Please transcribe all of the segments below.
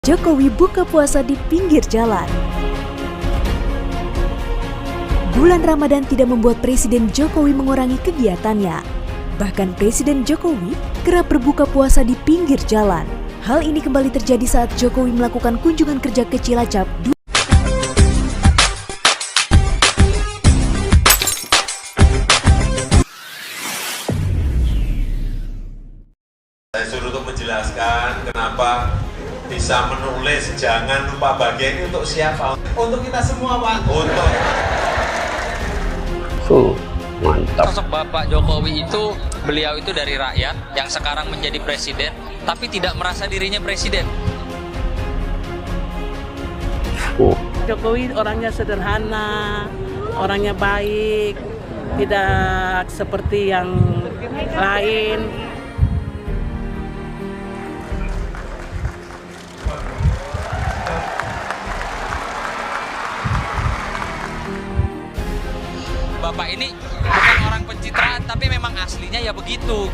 Jokowi buka puasa di pinggir jalan. Bulan Ramadan tidak membuat Presiden Jokowi mengurangi kegiatannya. Bahkan Presiden Jokowi kerap berbuka puasa di pinggir jalan. Hal ini kembali terjadi saat Jokowi melakukan kunjungan kerja ke Cilacap. Saya suruh untuk menjelaskan kenapa bisa menulis jangan lupa bagian ini untuk siapa? Untuk kita semua, Pak. Mantap. Sosok Bapak Jokowi itu, beliau itu dari rakyat yang sekarang menjadi presiden, tapi tidak merasa dirinya presiden. Jokowi orangnya sederhana, orangnya baik, tidak seperti yang lain. Bapak ini bukan orang pencitraan, tapi memang aslinya ya begitu.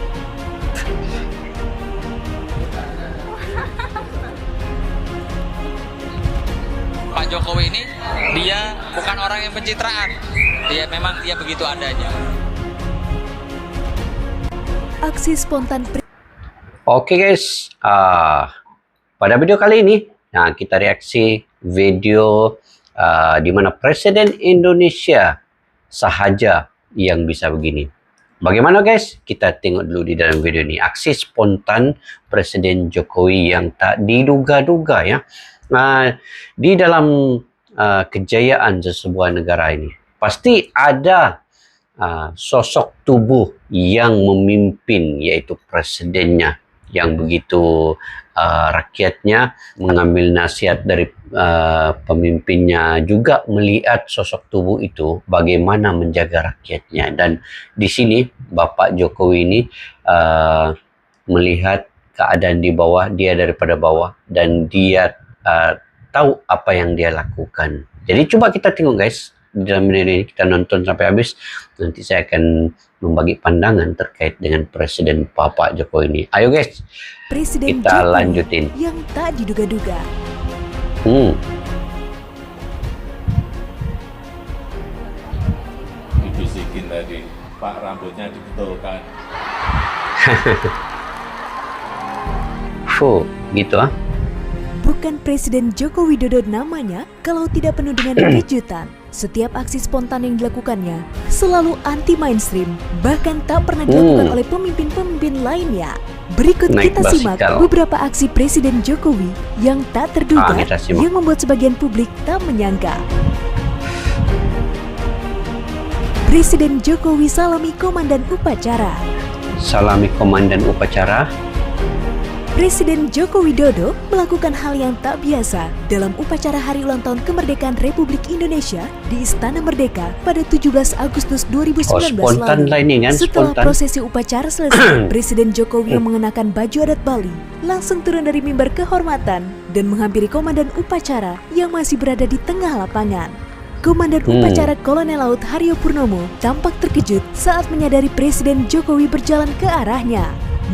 Pak Jokowi ini, dia bukan orang yang pencitraan. Dia begitu adanya. Aksi spontan Oke guys, pada video kali ini kita reaksi video di mana Presiden Indonesia sahaja yang bisa begini. Bagaimana guys? Kita tengok dulu di dalam video ini. Aksi spontan Presiden Jokowi yang tak diduga-duga ya. Di dalam kejayaan sebuah negara ini pasti ada sosok tubuh yang memimpin, yaitu presidennya, yang begitu rakyatnya mengambil nasihat dari pemimpinnya, juga melihat sosok tubuh itu bagaimana menjaga rakyatnya. Dan di sini Bapak Jokowi ini melihat keadaan di bawah, dia daripada bawah, dan dia tahu apa yang dia lakukan. Jadi coba kita tengok guys, di dalam video ini kita nonton sampai habis. Nanti saya akan membagi pandangan terkait dengan Presiden Bapak Jokowi ini. Ayo guys, Presiden kita Jokowi lanjutin. yang tak diduga-duga. Dibisikin tadi, Pak rambutnya dibetulkan. Gitu ah. Bukan Presiden Joko Widodo namanya kalau tidak penuh dengan kejutan. Setiap aksi spontan yang dilakukannya selalu anti-mainstream, bahkan tak pernah dilakukan oleh pemimpin-pemimpin lainnya. Berikut Naik kita simak basikal. beberapa aksi Presiden Jokowi yang tak terduga, kita simak. yang membuat sebagian publik tak menyangka. Presiden Jokowi salami komandan upacara. Salami komandan upacara. Presiden Joko Widodo melakukan hal yang tak biasa dalam upacara Hari Ulang Tahun Kemerdekaan Republik Indonesia di Istana Merdeka pada 17 Agustus 2019 spontan lalu. lah ini kan, Setelah spontan. prosesi upacara selesai, Presiden Jokowi yang mengenakan baju adat Bali langsung turun dari mimbar kehormatan dan menghampiri komandan upacara yang masih berada di tengah lapangan. Komandan upacara Kolonel Laut Haryo Purnomo tampak terkejut saat menyadari Presiden Jokowi berjalan ke arahnya.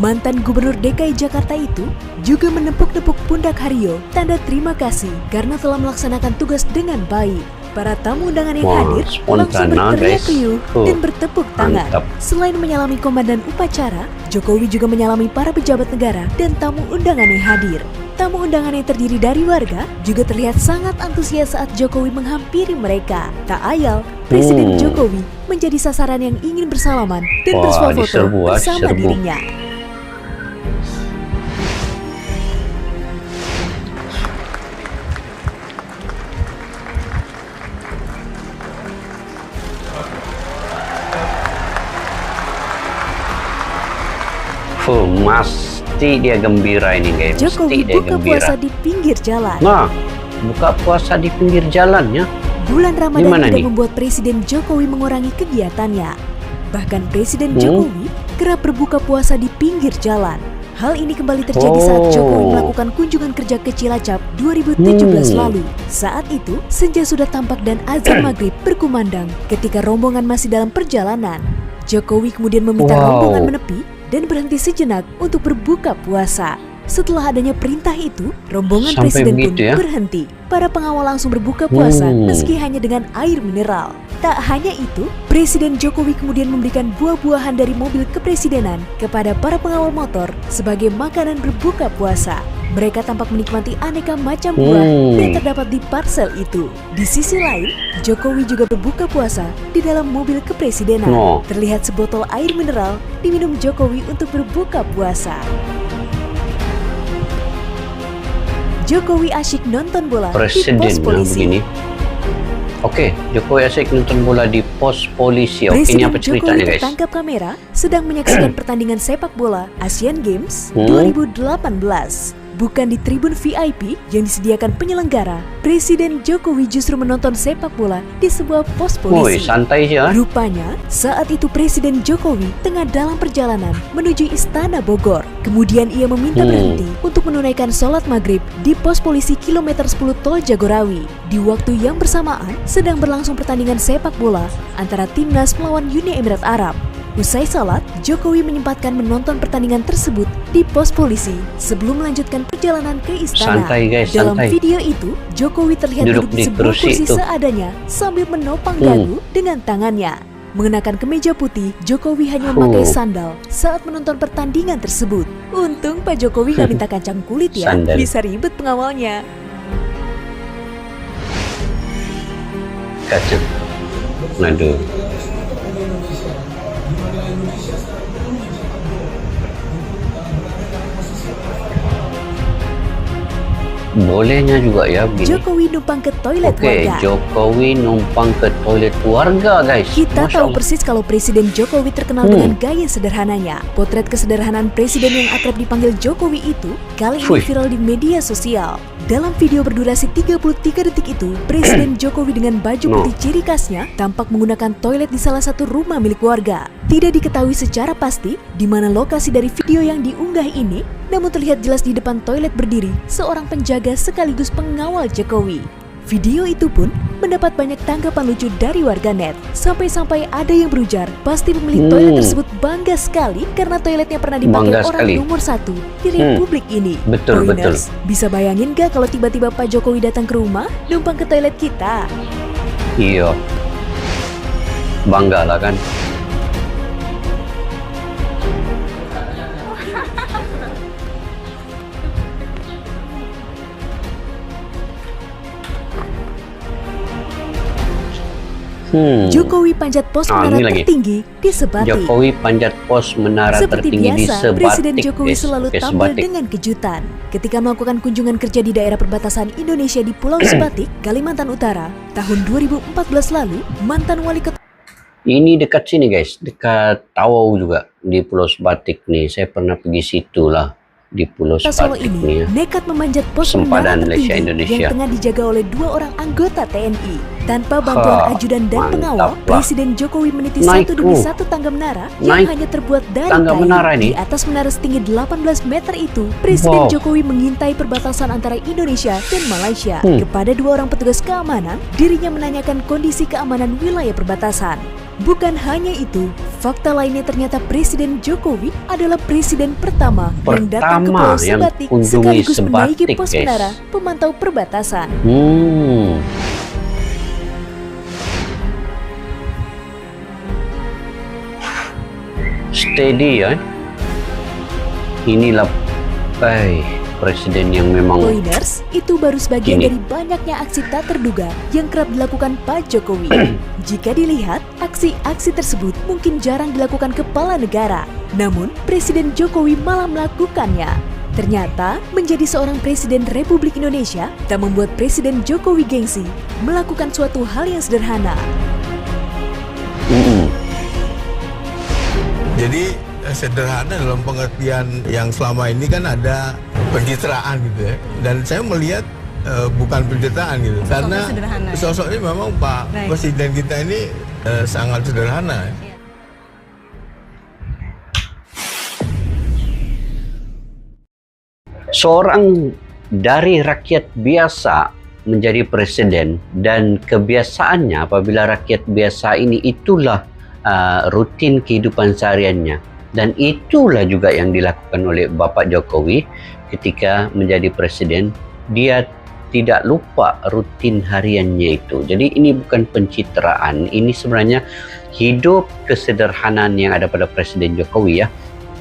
Mantan Gubernur DKI Jakarta itu juga menepuk-nepuk pundak Haryo, tanda terima kasih karena telah melaksanakan tugas dengan baik. Para tamu undangan yang hadir langsung berteriak riuh dan bertepuk tangan. Mantap. Selain menyalami komandan upacara, Jokowi juga menyalami para pejabat negara dan tamu undangan yang hadir. Tamu undangan yang terdiri dari warga juga terlihat sangat antusias saat Jokowi menghampiri mereka. Tak ayal, Presiden Jokowi menjadi sasaran yang ingin bersalaman dan bersuah foto bersama dirinya. Pasti dia gembira ini guys. Jokowi Pasti dia buka gembira. puasa di pinggir jalan. Nah, buka puasa di pinggir jalan ya. Bulan Ramadan Gimana tidak nih? membuat Presiden Jokowi mengurangi kegiatannya. Bahkan Presiden Jokowi kerap berbuka puasa di pinggir jalan. Hal ini kembali terjadi saat Jokowi melakukan kunjungan kerja ke Cilacap 2017 lalu. Saat itu, senja sudah tampak dan azan maghrib berkumandang ketika rombongan masih dalam perjalanan. Jokowi kemudian meminta rombongan menepi dan berhenti sejenak untuk berbuka puasa. Setelah adanya perintah itu, rombongan Sampai presiden pun begitu ya? berhenti. Para pengawal langsung berbuka puasa meski hanya dengan air mineral. Tak hanya itu, Presiden Jokowi kemudian memberikan buah-buahan dari mobil kepresidenan kepada para pengawal motor sebagai makanan berbuka puasa. Mereka tampak menikmati aneka macam buah yang terdapat di parsel itu. Di sisi lain, Jokowi juga berbuka puasa di dalam mobil kepresidenan. Terlihat sebotol air mineral diminum Jokowi untuk berbuka puasa. Jokowi asyik nonton bola Presiden di pos polisi. begini. Oke, Jokowi asyik nonton bola di pos polisi. Oke, ini Presiden apa ceritanya Jokowi guys? tertangkap kamera sedang menyaksikan pertandingan sepak bola Asian Games 2018. Bukan di tribun VIP yang disediakan penyelenggara, Presiden Jokowi justru menonton sepak bola di sebuah pos Woi, polisi. santai sih ya. Rupanya, saat itu Presiden Jokowi tengah dalam perjalanan menuju Istana Bogor. Kemudian ia meminta berhenti untuk menunaikan sholat maghrib di pos polisi kilometer 10 Tol Jagorawi. Di waktu yang bersamaan, sedang berlangsung pertandingan sepak bola antara timnas melawan Uni Emirat Arab. Usai salat, Jokowi menyempatkan menonton pertandingan tersebut di pos polisi sebelum melanjutkan perjalanan ke istana. Santai guys, Dalam santai. video itu, Jokowi terlihat Duduk duduk di di sebuah kursi kursi itu. seadanya sambil menopang dagu dengan tangannya. Mengenakan kemeja putih, Jokowi hanya memakai sandal saat menonton pertandingan tersebut. Untung Pak Jokowi nggak minta kacang kulit ya, Sandal. bisa ribet pengawalnya. Kacau. Aduh. Bolehnya juga ya begini. Jokowi numpang ke toilet Oke, warga. Jokowi numpang ke toilet warga guys. Kita Masya tahu Allah. persis kalau Presiden Jokowi terkenal dengan gaya sederhananya. Potret kesederhanaan presiden yang akrab dipanggil Jokowi itu kali ini Wih. viral di media sosial. Dalam video berdurasi 33 detik itu, Presiden Jokowi dengan baju putih ciri khasnya tampak menggunakan toilet di salah satu rumah milik warga. Tidak diketahui secara pasti di mana lokasi dari video yang diunggah ini, namun terlihat jelas di depan toilet berdiri seorang penjaga sekaligus pengawal Jokowi. Video itu pun mendapat banyak tanggapan lucu dari warganet. Sampai-sampai ada yang berujar, pasti pemilik toilet tersebut bangga sekali karena toiletnya pernah dipakai Bangga orang sekali. nomor 1 di Republik ini. Betul, Poiners, bisa bayangin gak kalau tiba-tiba Pak Jokowi datang ke rumah, numpang ke toilet kita? Iya. Bangga lah kan. Jokowi panjat pos ini menara lagi. tertinggi di Sebatik. Jokowi panjat pos menara Seperti tertinggi di biasa, Sebatik. Presiden Jokowi guys. selalu Oke, tampil Sebatik. dengan kejutan. Ketika melakukan kunjungan kerja di daerah perbatasan Indonesia di Pulau Sebatik, Kalimantan Utara, tahun 2014 lalu, mantan wali kota Ini dekat sini guys, dekat Tawau juga di Pulau Sebatik nih. Saya pernah pergi situ lah di Pulau Solo Sebatik ini nih ya. nekat memanjat pos Sempadan menara Malaysia tertinggi Indonesia. yang tengah dijaga oleh 2 orang anggota TNI. Tanpa bantuan ajudan dan mantap pengawal, lah. Presiden Jokowi meniti Naik, satu demi satu tangga menara yang Naik hanya terbuat dari tangga kayu. menara Di nih. atas menara setinggi 18 meter itu, Presiden Wow. Jokowi mengintai perbatasan antara Indonesia dan Malaysia. Kepada 2 orang petugas keamanan, dirinya menanyakan kondisi keamanan wilayah perbatasan. Bukan hanya itu, fakta lainnya ternyata Presiden Jokowi adalah presiden pertama yang datang ke Pulau yang Sebatik kunjungi sekaligus menaiki Sebatik, pos guys. menara pemantau perbatasan. Steady ya. Inilah presiden yang memang Poiners, itu baru sebagian Gini. dari banyaknya aksi tak terduga yang kerap dilakukan Pak Jokowi. Jika dilihat, aksi-aksi tersebut mungkin jarang dilakukan kepala negara. Namun, Presiden Jokowi malah melakukannya. Ternyata, menjadi seorang Presiden Republik Indonesia tak membuat Presiden Jokowi gengsi melakukan suatu hal yang sederhana. Jadi sederhana dalam pengertian yang selama ini kan ada pencitraan gitu ya. Dan saya melihat bukan pencitraan gitu. Karena sosoknya memang Pak Presiden kita ini sangat sederhana. seorang dari rakyat biasa menjadi presiden, dan kebiasaannya apabila rakyat biasa ini itulah rutin kehidupan sehariannya, dan itulah juga yang dilakukan oleh Bapak Jokowi ketika menjadi presiden, dia tidak lupa rutin hariannya itu. Jadi ini bukan pencitraan, ini sebenarnya hidup kesederhanaan yang ada pada Presiden Jokowi ya.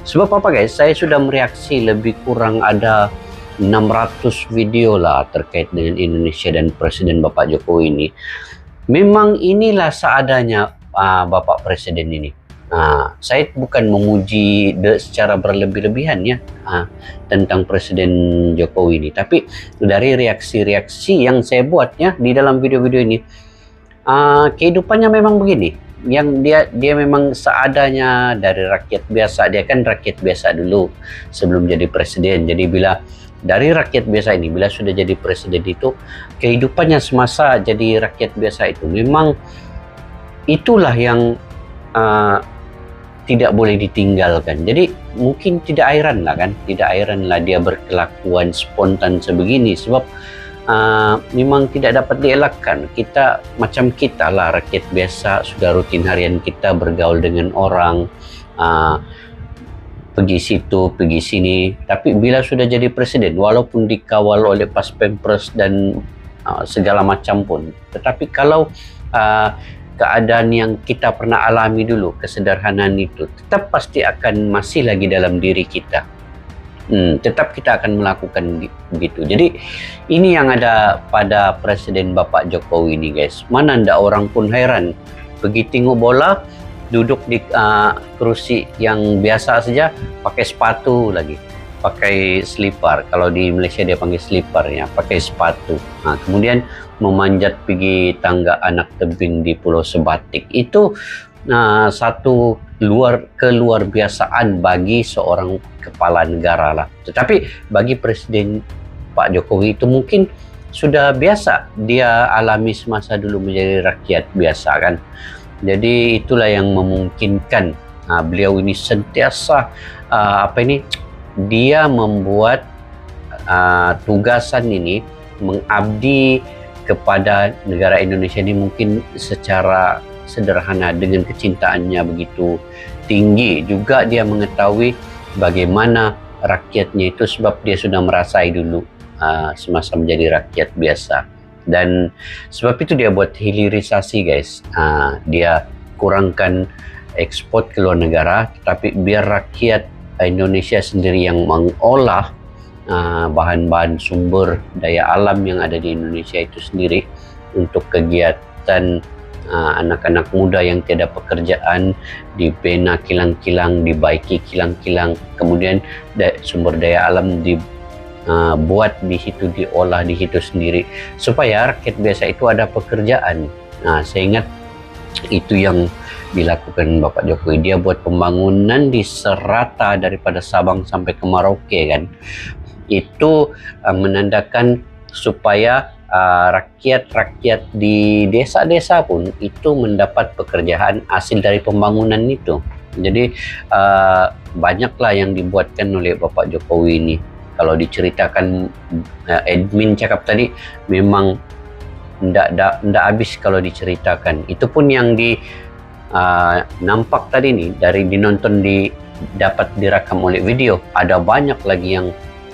Sebab apa guys, saya sudah mereaksi lebih kurang ada 600 video lah terkait dengan Indonesia dan Presiden Bapak Jokowi ini. Memang inilah seadanya Bapak Presiden ini. Saya bukan memuji secara berlebih-lebihan ya tentang Presiden Jokowi ini, tapi dari reaksi-reaksi yang saya buat ya di dalam video-video ini, kehidupannya memang begini, yang dia memang seadanya dari rakyat biasa. Dia kan rakyat biasa dulu sebelum jadi presiden. Jadi bila dari rakyat biasa ini, bila sudah jadi presiden itu, kehidupannya semasa jadi rakyat biasa itu memang itulah yang tidak boleh ditinggalkan. Jadi mungkin tidak heran lah kan, tidak heran lah dia berkelakuan spontan sebegini, sebab memang tidak dapat dielakkan. Kita macam kita lah, rakyat biasa, sudah rutin harian kita bergaul dengan orang, pergi situ, pergi sini. Tapi bila sudah jadi presiden, walaupun dikawal oleh pas pampers dan segala macam pun, tetapi kalau keadaan yang kita pernah alami dulu, kesederhanaan itu tetap pasti akan masih lagi dalam diri kita. Tetap kita akan melakukan begitu. Jadi ini yang ada pada Presiden Bapak Jokowi ini guys. Mana ndak orang pun heran, pergi tengok bola, duduk di kursi yang biasa saja, pakai sepatu lagi, pakai slipper. Kalau di Malaysia dia panggil slipper ya, pakai sepatu. Kemudian memanjat pergi tangga anak tebing di Pulau Sebatik. Itu satu keluar biasaan bagi seorang kepala negara lah. Tetapi bagi Presiden Pak Jokowi itu mungkin sudah biasa dia alami semasa dulu menjadi rakyat biasa kan. Jadi itulah yang memungkinkan beliau ini sentiasa dia membuat tugasan ini mengabdi kepada negara Indonesia ini mungkin secara sederhana dengan kecintaannya begitu tinggi. Juga dia mengetahui bagaimana rakyatnya itu, sebab dia sudah merasai dulu semasa menjadi rakyat biasa. Dan sebab itu dia buat hilirisasi guys. Dia kurangkan ekspor ke luar negara, tetapi biar rakyat Indonesia sendiri yang mengolah bahan-bahan sumber daya alam yang ada di Indonesia itu sendiri untuk kegiatan anak-anak muda yang tiada pekerjaan, dibina kilang-kilang, dibaiki kilang-kilang, kemudian sumber daya alam dibuat di situ, diolah di situ sendiri, supaya rakyat biasa itu ada pekerjaan. Saya ingat itu yang dilakukan Bapak Jokowi. Dia buat pembangunan di serata daripada Sabang sampai ke Merauke kan. Itu menandakan supaya rakyat-rakyat di desa-desa pun itu mendapat pekerjaan hasil dari pembangunan itu. Jadi banyaklah yang dibuatkan oleh Bapak Jokowi ini. Kalau diceritakan admin cakap tadi, memang ndak habis kalau diceritakan. Itu pun yang nampak tadi nih, dari dinonton dapat direkam oleh video. Ada banyak lagi yang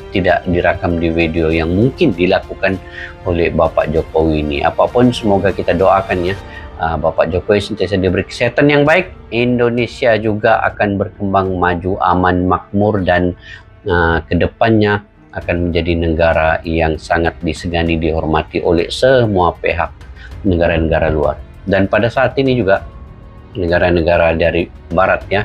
tidak direkam di video yang mungkin dilakukan oleh Bapak Jokowi ini. Apapun semoga kita doakan ya, Bapak Jokowi sentiasa diberi kesehatan yang baik. Indonesia juga akan berkembang maju, aman, makmur, dan kedepannya akan menjadi negara yang sangat disegani, dihormati oleh semua pihak, negara-negara luar. Dan pada saat ini juga negara-negara dari barat ya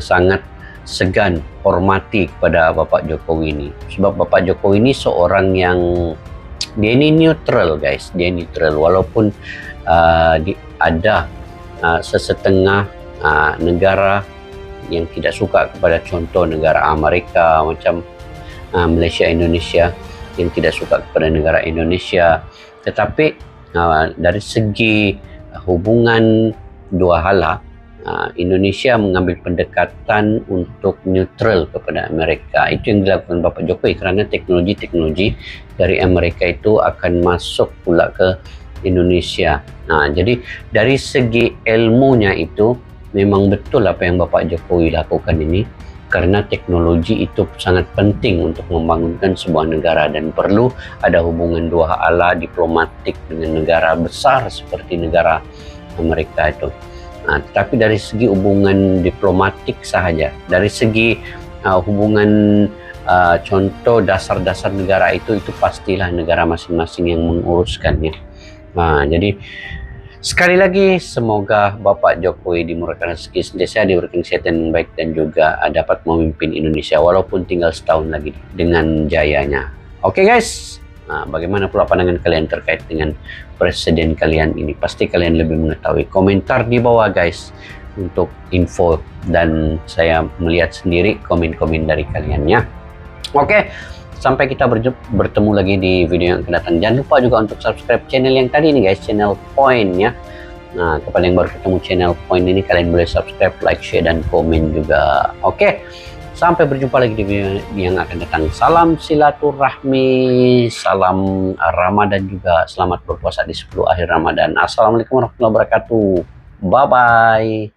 sangat segan hormati kepada Bapak Jokowi ini. Sebab Bapak Jokowi ini seorang yang dia ini neutral guys, dia neutral walaupun ada sesetengah negara yang tidak suka kepada, contoh negara Amerika macam Malaysia, Indonesia yang tidak suka kepada negara Indonesia. Tetapi dari segi hubungan dua hala, Indonesia mengambil pendekatan untuk neutral kepada Amerika. Itu yang dilakukan Bapak Jokowi, kerana teknologi-teknologi dari Amerika itu akan masuk pula ke Indonesia. Jadi dari segi ilmunya itu memang betul apa yang Bapak Jokowi lakukan ini. karena teknologi itu sangat penting untuk membangunkan sebuah negara dan perlu ada hubungan dua ala diplomatik dengan negara besar seperti negara Amerika itu. Nah, tetapi dari segi hubungan diplomatik sahaja, dari segi hubungan contoh dasar-dasar negara itu pastilah negara masing-masing yang menguruskannya. Nah, jadi sekali lagi semoga Bapak Jokowi dimurahkan rezeki, senantiasa diberikan kesehatan yang baik dan juga dapat memimpin Indonesia walaupun tinggal setahun lagi dengan jayanya. Oke guys, nah, bagaimana pula pandangan kalian terkait dengan presiden kalian ini? Pasti kalian lebih mengetahui. Komentar di bawah guys untuk info, dan saya melihat sendiri komen-komen dari kaliannya. Oke, sampai kita bertemu lagi di video yang akan datang. Jangan lupa juga untuk subscribe channel yang tadi ini guys, channel Point ya. Nah, kepada yang baru ketemu channel Point ini, kalian boleh subscribe, like, share, dan komen juga. Oke, sampai berjumpa lagi di video yang akan datang. Salam silaturahmi, salam Ramadan juga. Selamat berpuasa di 10 akhir Ramadan. Assalamualaikum warahmatullahi wabarakatuh. Bye-bye.